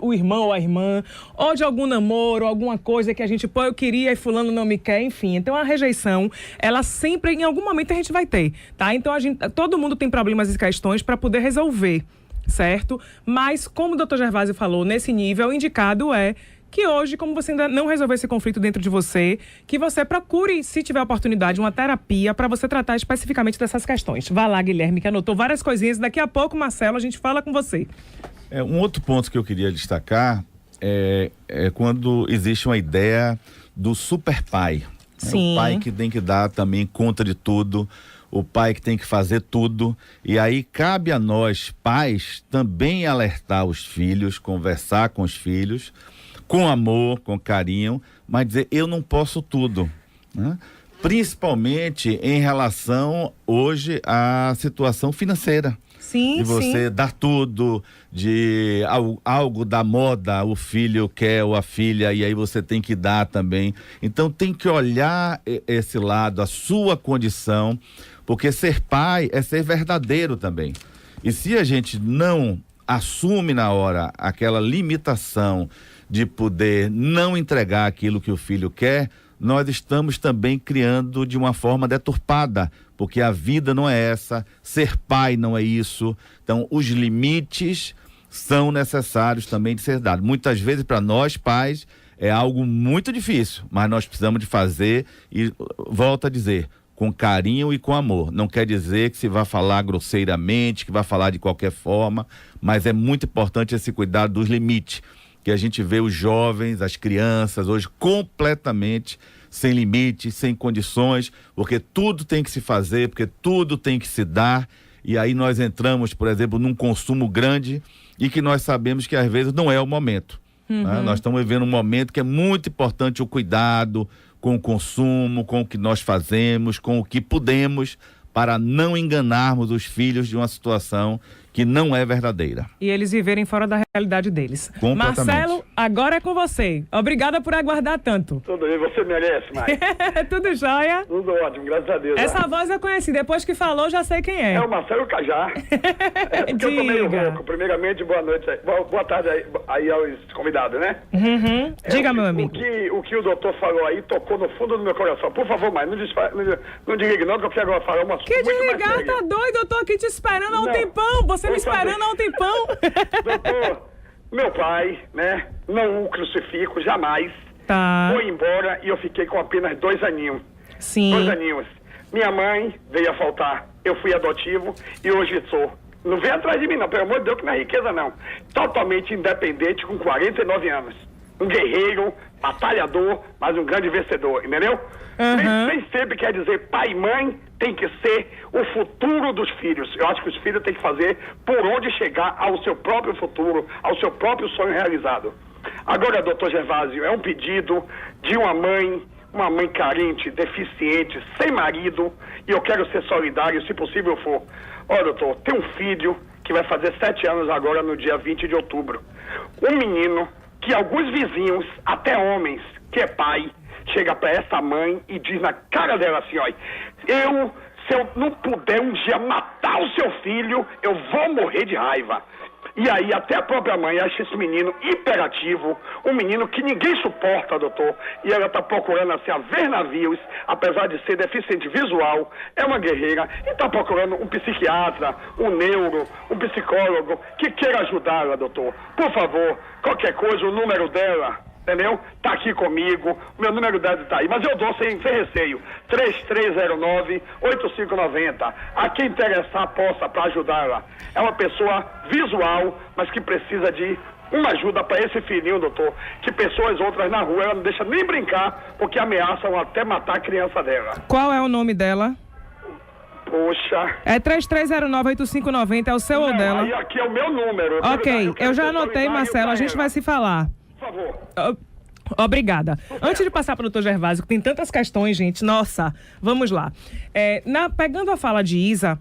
o irmão ou a irmã, ou de algum namoro, alguma coisa que a gente, eu queria e fulano não me quer, enfim. Então a rejeição, ela sempre, em algum momento a gente vai ter, tá? Então todo mundo tem problemas e questões para poder resolver, certo? Mas, como o doutor Gervásio falou, nesse nível, o indicado é que hoje, como você ainda não resolveu esse conflito dentro de você, que você procure, se tiver oportunidade, uma terapia para você tratar especificamente dessas questões. Vá lá, Guilherme, que anotou várias coisinhas. Daqui a pouco, Marcelo, a gente fala com você. Um outro ponto que eu queria destacar é quando existe uma ideia do super pai. Sim. O pai que tem que dar também conta de tudo, o pai que tem que fazer tudo, e aí cabe a nós, pais, também alertar os filhos, conversar com os filhos, com amor, com carinho, mas dizer, eu não posso tudo, né? Principalmente em relação hoje à situação financeira. Sim, de você dar tudo, de algo da moda, o filho quer ou a filha, e aí você tem que dar também. Então tem que olhar esse lado, a sua condição, porque ser pai é ser verdadeiro também. E se a gente não assume na hora aquela limitação de poder não entregar aquilo que o filho quer, nós estamos também criando de uma forma deturpada, porque a vida não é essa, ser pai não é isso. Então, os limites são necessários também de ser dados. Muitas vezes, para nós, pais, é algo muito difícil, mas nós precisamos de fazer e, volto a dizer, com carinho e com amor. Não quer dizer que se vai falar grosseiramente, que vai falar de qualquer forma, mas é muito importante esse cuidado dos limites, que a gente vê os jovens, as crianças hoje completamente sem limites, sem condições, porque tudo tem que se fazer, porque tudo tem que se dar, e aí nós entramos, por exemplo, num consumo grande e que nós sabemos que às vezes não é o momento. Né? Nós estamos vivendo um momento que é muito importante o cuidado com o consumo, com o que nós fazemos, com o que podemos, para não enganarmos os filhos de uma situação que não é verdadeira. E eles viverem fora da realidade deles. Marcelo, agora é com você. Obrigada por aguardar tanto. Tudo bem, você merece, Mãe. Tudo jóia? Tudo ótimo, graças a Deus. Essa voz eu conheci, depois que falou, já sei quem é. É o Marcelo Cajá. Eu tô meio rouco. Primeiramente, boa noite, boa tarde aí aos convidados, né? Diga, meu amigo. O que o doutor falou aí tocou no fundo do meu coração. Por favor, Mãe, não desligue não, que eu quero agora falar uma Que desligar, tá doido? Eu tô aqui te esperando há um tempão. Você me esperando há um tempão. Doutor, meu pai, né, não o crucifico, jamais. Tá. Foi embora e eu fiquei com apenas 2 aninhos. Sim. 2 aninhos. Minha mãe veio a faltar. Eu fui adotivo e hoje sou. Não vem atrás de mim não, pelo amor de Deus, que não é riqueza não. Totalmente independente com 49 anos. Um guerreiro, batalhador, mas um grande vencedor, entendeu? Nem sempre quer dizer pai e mãe tem que ser o futuro dos filhos. Eu acho que os filhos têm que fazer por onde chegar ao seu próprio futuro, ao seu próprio sonho realizado. Agora, doutor Gervásio, é um pedido de uma mãe carente, deficiente, sem marido, e eu quero ser solidário, se possível for. Olha, doutor, tem um filho que vai fazer 7 anos agora, no dia 20 de outubro. Um menino que alguns vizinhos, até homens, que é pai, chega para essa mãe e diz na cara dela assim, ó, se eu não puder um dia matar o seu filho, eu vou morrer de raiva. E aí até a própria mãe acha esse menino hiperativo, um menino que ninguém suporta, doutor, e ela está procurando assim a ver navios, apesar de ser deficiente visual, é uma guerreira, e está procurando um psiquiatra, um neuro, um psicólogo que queira ajudá-la, doutor. Por favor, qualquer coisa, o número dela, entendeu? Tá aqui comigo, meu número dela tá aí, mas eu dou sem receio, 3309-8590, a quem interessar possa para ajudá-la. É uma pessoa visual, mas que precisa de uma ajuda para esse filhinho, doutor, que pessoas outras na rua, ela não deixa nem brincar, porque ameaçam até matar a criança dela. Qual é o nome dela? Poxa. É 3309-8590, é o seu ou dela? Aí aqui é o meu número. Ok, eu já anotei, Marcelo, a gente vai se falar. Por favor. Obrigada. Antes de passar para o doutor Gervásio, que tem tantas questões, gente, nossa, vamos lá. Pegando a fala de Isa,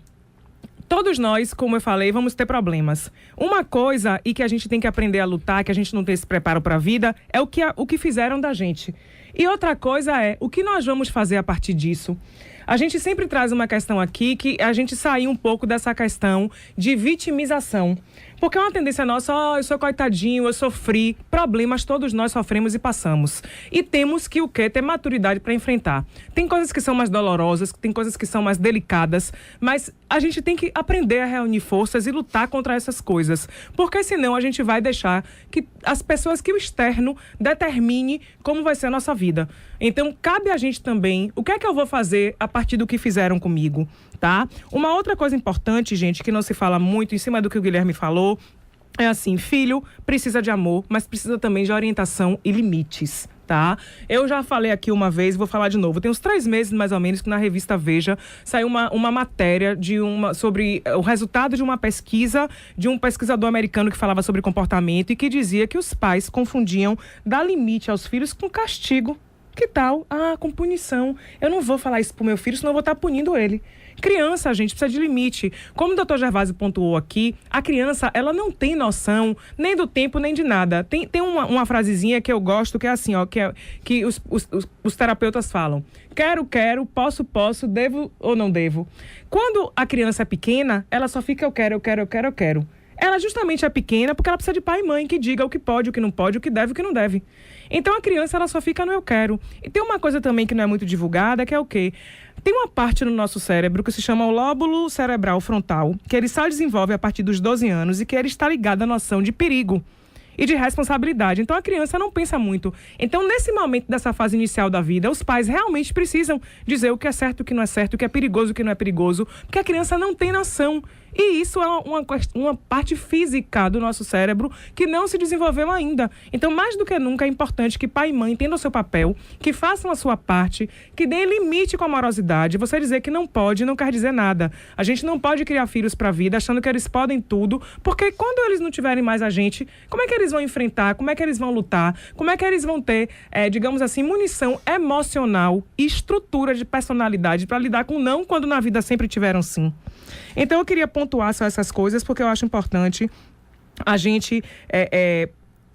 todos nós, como eu falei, vamos ter problemas. Uma coisa e que a gente tem que aprender a lutar, que a gente não tem esse preparo para a vida, é o que fizeram da gente. E outra coisa é o que nós vamos fazer a partir disso. A gente sempre traz uma questão aqui que a gente sair um pouco dessa questão de vitimização. Porque é uma tendência nossa, eu sou coitadinho, eu sofri. Problemas todos nós sofremos e passamos. E temos que o quê? Ter maturidade para enfrentar. Tem coisas que são mais dolorosas, tem coisas que são mais delicadas, mas a gente tem que aprender a reunir forças e lutar contra essas coisas. Porque senão a gente vai deixar que as pessoas, que o externo determine como vai ser a nossa vida. Então, cabe a gente também, o que é que eu vou fazer a partir do que fizeram comigo, tá? Uma outra coisa importante, gente, que não se fala muito, em cima do que o Guilherme falou, é assim, filho precisa de amor, mas precisa também de orientação e limites, tá? Eu já falei aqui uma vez, vou falar de novo. Tem uns 3 meses, mais ou menos, que na revista Veja saiu uma matéria sobre o resultado de uma pesquisa de um pesquisador americano que falava sobre comportamento e que dizia que os pais confundiam dar limite aos filhos com castigo. Que tal? Com punição. Eu não vou falar isso pro meu filho, senão eu vou estar punindo ele. Criança, gente, precisa de limite. Como o Dr. Gervásio pontuou aqui, a criança, ela não tem noção nem do tempo, nem de nada. Tem uma frasezinha que eu gosto, que é assim, ó, que os terapeutas falam. Quero, posso, devo ou não devo. Quando a criança é pequena, ela só fica eu quero. Ela justamente é pequena porque ela precisa de pai e mãe que diga o que pode, o que não pode, o que deve, o que não deve. Então a criança, ela só fica no eu quero. E tem uma coisa também que não é muito divulgada, que é o quê? Tem uma parte no nosso cérebro que se chama o lóbulo cerebral frontal, que ele só desenvolve a partir dos 12 anos e que ele está ligado à noção de perigo e de responsabilidade. Então a criança não pensa muito. Então, nesse momento dessa fase inicial da vida, os pais realmente precisam dizer o que é certo, o que não é certo, o que é perigoso, o que não é perigoso, porque a criança não tem noção. E isso é uma parte física do nosso cérebro que não se desenvolveu ainda. Então, mais do que nunca, é importante que pai e mãe entendam o seu papel, que façam a sua parte, que deem limite com a amorosidade. Você dizer que não pode não quer dizer nada. A gente não pode criar filhos para a vida achando que eles podem tudo, porque quando eles não tiverem mais a gente, como é que eles vão enfrentar? Como é que eles vão lutar? Como é que eles vão ter, digamos assim, munição emocional e estrutura de personalidade para lidar com não, quando na vida sempre tiveram sim? Então, eu queria pontuar só essas coisas, porque eu acho importante a gente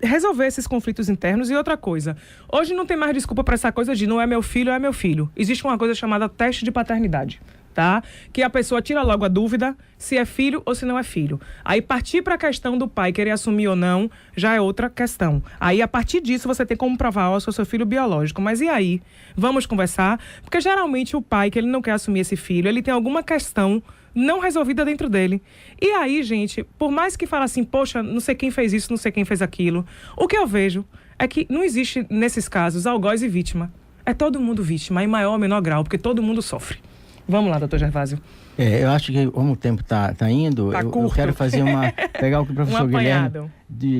resolver esses conflitos internos. E outra coisa, hoje não tem mais desculpa para essa coisa de não é meu filho, é meu filho. Existe uma coisa chamada teste de paternidade, tá? Que a pessoa tira logo a dúvida se é filho ou se não é filho. Aí partir para a questão do pai querer assumir ou não, já é outra questão. Aí, a partir disso, você tem como provar, eu sou seu filho biológico. Mas e aí? Vamos conversar? Porque geralmente o pai, que ele não quer assumir esse filho, ele tem alguma questão não resolvida dentro dele. E aí, gente, por mais que fale assim, poxa, não sei quem fez isso, não sei quem fez aquilo, o que eu vejo é que não existe, nesses casos, algoz e vítima. É todo mundo vítima, em maior ou menor grau, porque todo mundo sofre. Vamos lá, doutor Gervásio. Eu acho que como o tempo tá indo, eu quero fazer pegar o que o professor Guilherme,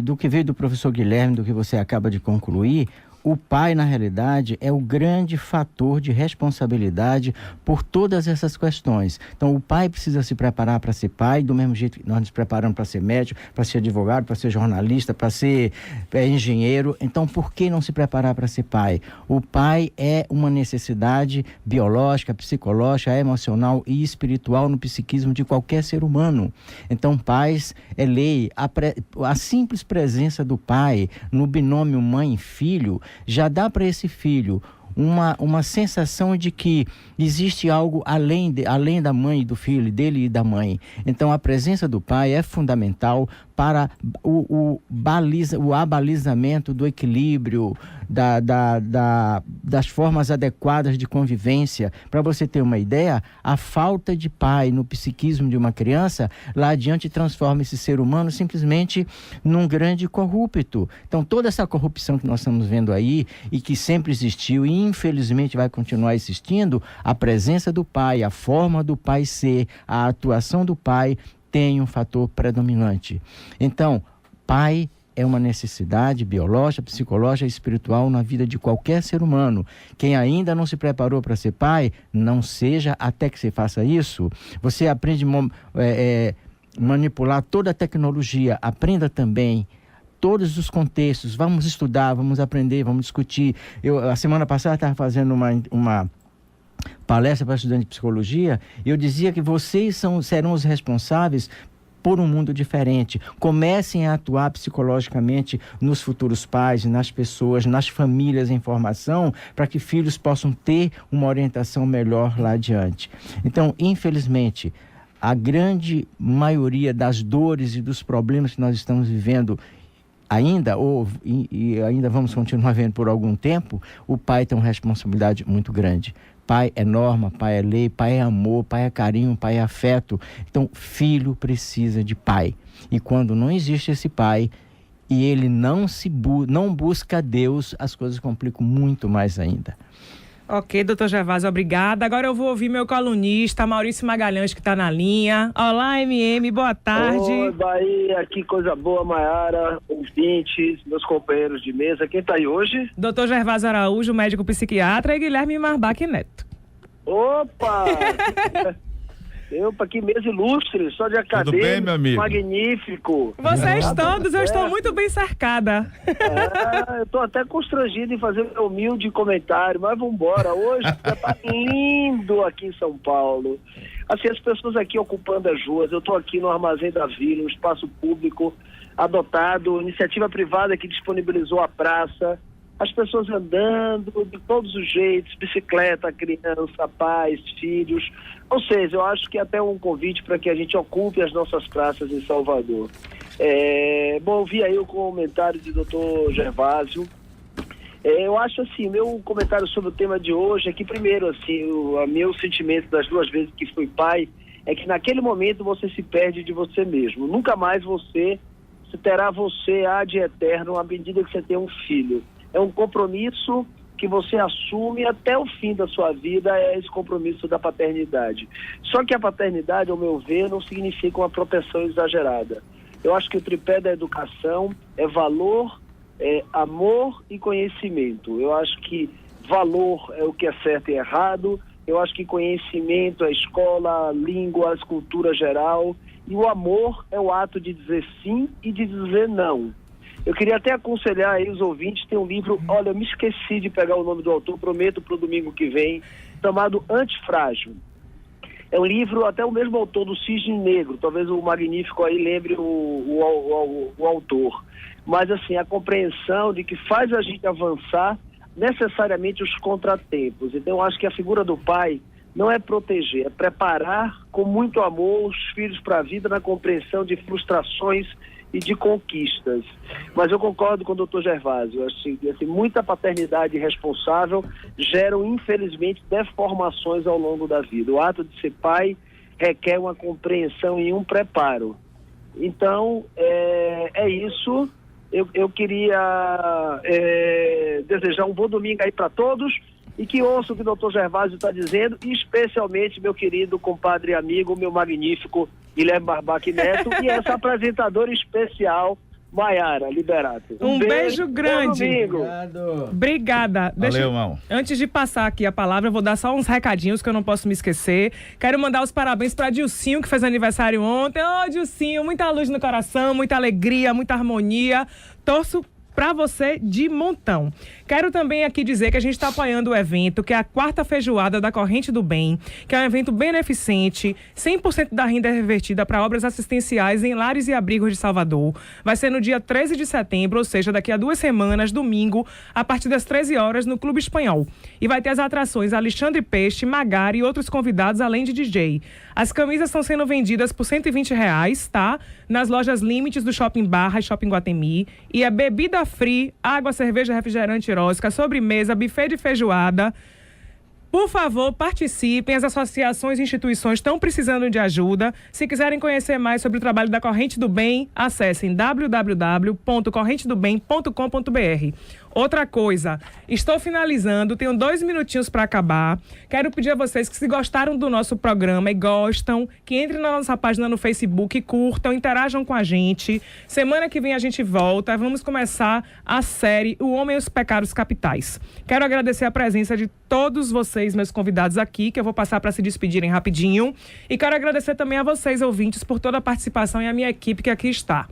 do que veio do professor Guilherme, do que você acaba de concluir. O pai, na realidade, é o grande fator de responsabilidade por todas essas questões. Então, o pai precisa se preparar para ser pai, do mesmo jeito que nós nos preparamos para ser médico, para ser advogado, para ser jornalista, para ser engenheiro. Então, por que não se preparar para ser pai? O pai é uma necessidade biológica, psicológica, emocional e espiritual no psiquismo de qualquer ser humano. Então, pais é lei. A simples presença do pai no binômio mãe-filho já dá para esse filho uma sensação de que existe algo além da mãe e do filho, dele e da mãe. Então, a presença do pai é fundamental para o abalizamento do equilíbrio, das formas adequadas de convivência. Para você ter uma ideia, a falta de pai no psiquismo de uma criança, lá adiante transforma esse ser humano simplesmente num grande corrupto. Então, toda essa corrupção que nós estamos vendo aí e que sempre existiu e infelizmente vai continuar existindo, a presença do pai, a forma do pai ser, a atuação do pai tem um fator predominante. Então, pai é uma necessidade biológica, psicológica e espiritual na vida de qualquer ser humano. Quem ainda não se preparou para ser pai, não seja até que você faça isso. Você aprende a manipular toda a tecnologia, aprenda também todos os contextos, vamos estudar, vamos aprender, vamos discutir. A semana passada estava fazendo uma palestra para estudantes de psicologia, e eu dizia que vocês serão os responsáveis por um mundo diferente. Comecem a atuar psicologicamente nos futuros pais, nas pessoas, nas famílias em formação, para que filhos possam ter uma orientação melhor lá adiante. Então, infelizmente, a grande maioria das dores e dos problemas que nós estamos vivendo ainda, e ainda vamos continuar vendo por algum tempo, o pai tem uma responsabilidade muito grande. Pai é norma, pai é lei, pai é amor, pai é carinho, pai é afeto. Então, filho precisa de pai. E quando não existe esse pai e ele não busca Deus, as coisas complicam muito mais ainda. Ok, doutor Gervásio, obrigada. Agora eu vou ouvir meu colunista, Maurício Magalhães, que está na linha. Olá, MM, boa tarde. Oi, Bahia, que coisa boa, Maiara, ouvintes, meus companheiros de mesa. Quem está aí hoje? Doutor Gervásio Araújo, médico psiquiatra, e Guilherme Marbac Neto. Opa! Opa, que mesa ilustre, só de acadêmico. Tudo bem, meu amigo? Magnífico. Vocês todos, eu estou muito bem cercada. Eu estou até constrangido em fazer meu humilde comentário, mas vamos embora. Hoje está lindo aqui em São Paulo. Assim, as pessoas aqui ocupando as ruas, eu estou aqui no Armazém da Vila, um espaço público adotado, iniciativa privada que disponibilizou a praça, as pessoas andando de todos os jeitos, bicicleta, criança, pais, filhos. Ou seja, eu acho que até um convite para que a gente ocupe as nossas praças em Salvador. Bom, vi aí o comentário do doutor Gervásio. Eu acho assim, meu comentário sobre o tema de hoje é que, primeiro, assim, o meu sentimento das 2 vezes que fui pai é que naquele momento você se perde de você mesmo. Nunca mais você terá você ad eterno à medida que você tem um filho. É um compromisso que você assume até o fim da sua vida, é esse compromisso da paternidade. Só que a paternidade, ao meu ver, não significa uma proteção exagerada. Eu acho que o tripé da educação é valor, amor e conhecimento. Eu acho que valor é o que é certo e errado, eu acho que conhecimento é escola, línguas, cultura geral, e o amor é o ato de dizer sim e de dizer não. Eu queria até aconselhar aí os ouvintes, tem um livro, olha, eu me esqueci de pegar o nome do autor, prometo para o domingo que vem, chamado Antifrágil. É um livro, até o mesmo autor do Cisne Negro, talvez o Magnífico aí lembre o autor. Mas assim, a compreensão de que faz a gente avançar necessariamente os contratempos. Então eu acho que a figura do pai não é proteger, é preparar com muito amor os filhos para a vida na compreensão de frustrações e de conquistas. Mas eu concordo com o doutor Gervásio, assim, muita paternidade irresponsável geram, infelizmente, deformações ao longo da vida. O ato de ser pai requer uma compreensão e um preparo. Então, é isso. Eu queria desejar um bom domingo aí para todos e que ouçam o que o doutor Gervásio está dizendo, e especialmente meu querido compadre e amigo, meu magnífico Guilherme Marbac Neto e essa apresentadora especial, Maiara Liberato. Um beijo grande. Obrigada. Valeu, irmão. Antes de passar aqui a palavra, eu vou dar só uns recadinhos que eu não posso me esquecer. Quero mandar os parabéns para Dilcinho, que fez aniversário ontem. Ô, Dilcinho, muita luz no coração, muita alegria, muita harmonia. Torço para você de montão. Quero também aqui dizer que a gente está apoiando o evento, que é a 4ª Feijoada da Corrente do Bem, que é um evento beneficente, 100% da renda é revertida para obras assistenciais em lares e abrigos de Salvador. Vai ser no dia 13 de setembro, ou seja, daqui a 2 semanas, domingo, a partir das 13 horas, no Clube Espanhol. E vai ter as atrações Alexandre Peixe, Magari e outros convidados, além de DJ. As camisas estão sendo vendidas por R$120, tá? Nas lojas Limites do Shopping Barra e Shopping Guatemi. E é bebida free, água, cerveja, refrigerante erótica, sobremesa, buffet de feijoada. Por favor, participem, as associações e instituições estão precisando de ajuda. Se quiserem conhecer mais sobre o trabalho da Corrente do Bem, acessem www.correntedobem.com.br. Outra coisa, estou finalizando, tenho 2 minutinhos para acabar. Quero pedir a vocês que, se gostaram do nosso programa e gostam, que entrem na nossa página no Facebook, curtam, interajam com a gente. Semana que vem a gente volta, vamos começar a série O Homem e os Pecados Capitais. Quero agradecer a presença de todos vocês, meus convidados aqui, que eu vou passar para se despedirem rapidinho. E quero agradecer também a vocês, ouvintes, por toda a participação e a minha equipe que aqui está.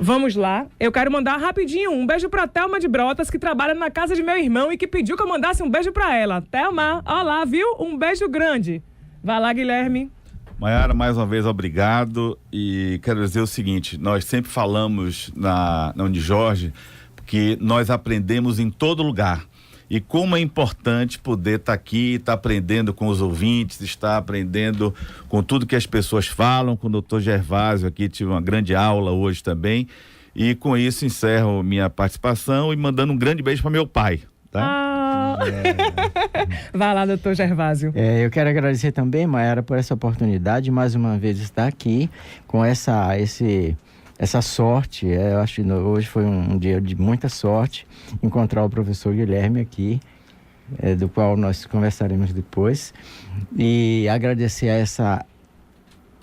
Vamos lá, eu quero mandar rapidinho um beijo pra Thelma de Brotas, que trabalha na casa de meu irmão e que pediu que eu mandasse um beijo pra ela. Thelma, olá, viu? Um beijo grande. Vai lá, Guilherme. Maiara, mais uma vez, obrigado. E quero dizer o seguinte, nós sempre falamos na Unijorge que nós aprendemos em todo lugar. E como é importante poder estar aqui, estar aprendendo com os ouvintes, estar aprendendo com tudo que as pessoas falam, com o doutor Gervásio aqui, tive uma grande aula hoje também. E com isso encerro minha participação e mandando um grande beijo para meu pai. Tá? Vai lá, doutor Gervásio. Eu quero agradecer também, Maiara, por essa oportunidade, mais uma vez estar aqui com essa sorte. Eu acho que hoje foi um dia de muita sorte encontrar o professor Guilherme aqui, do qual nós conversaremos depois, e agradecer a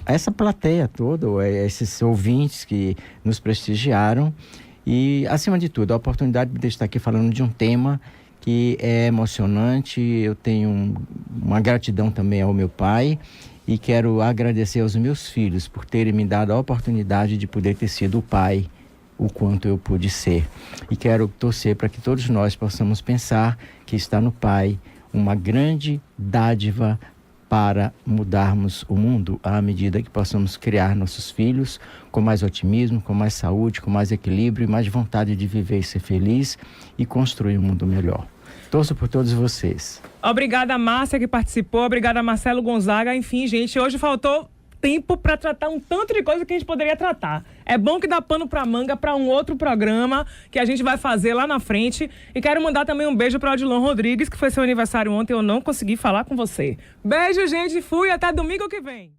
essa plateia toda, a esses ouvintes que nos prestigiaram e, acima de tudo, a oportunidade de estar aqui falando de um tema que é emocionante. Eu tenho uma gratidão também ao meu pai e quero agradecer aos meus filhos por terem me dado a oportunidade de poder ter sido o pai o quanto eu pude ser. E quero torcer para que todos nós possamos pensar que está no Pai uma grande dádiva para mudarmos o mundo à medida que possamos criar nossos filhos com mais otimismo, com mais saúde, com mais equilíbrio e mais vontade de viver e ser feliz e construir um mundo melhor. Torço por todos vocês. Obrigada, Márcia, que participou. Obrigada, Marcelo Gonzaga. Enfim, gente, hoje faltou tempo para tratar um tanto de coisa que a gente poderia tratar. É bom que dá pano para manga para um outro programa que a gente vai fazer lá na frente. E quero mandar também um beijo para o Odilon Rodrigues, que foi seu aniversário ontem. Eu não consegui falar com você. Beijo, gente. Fui. Até domingo que vem.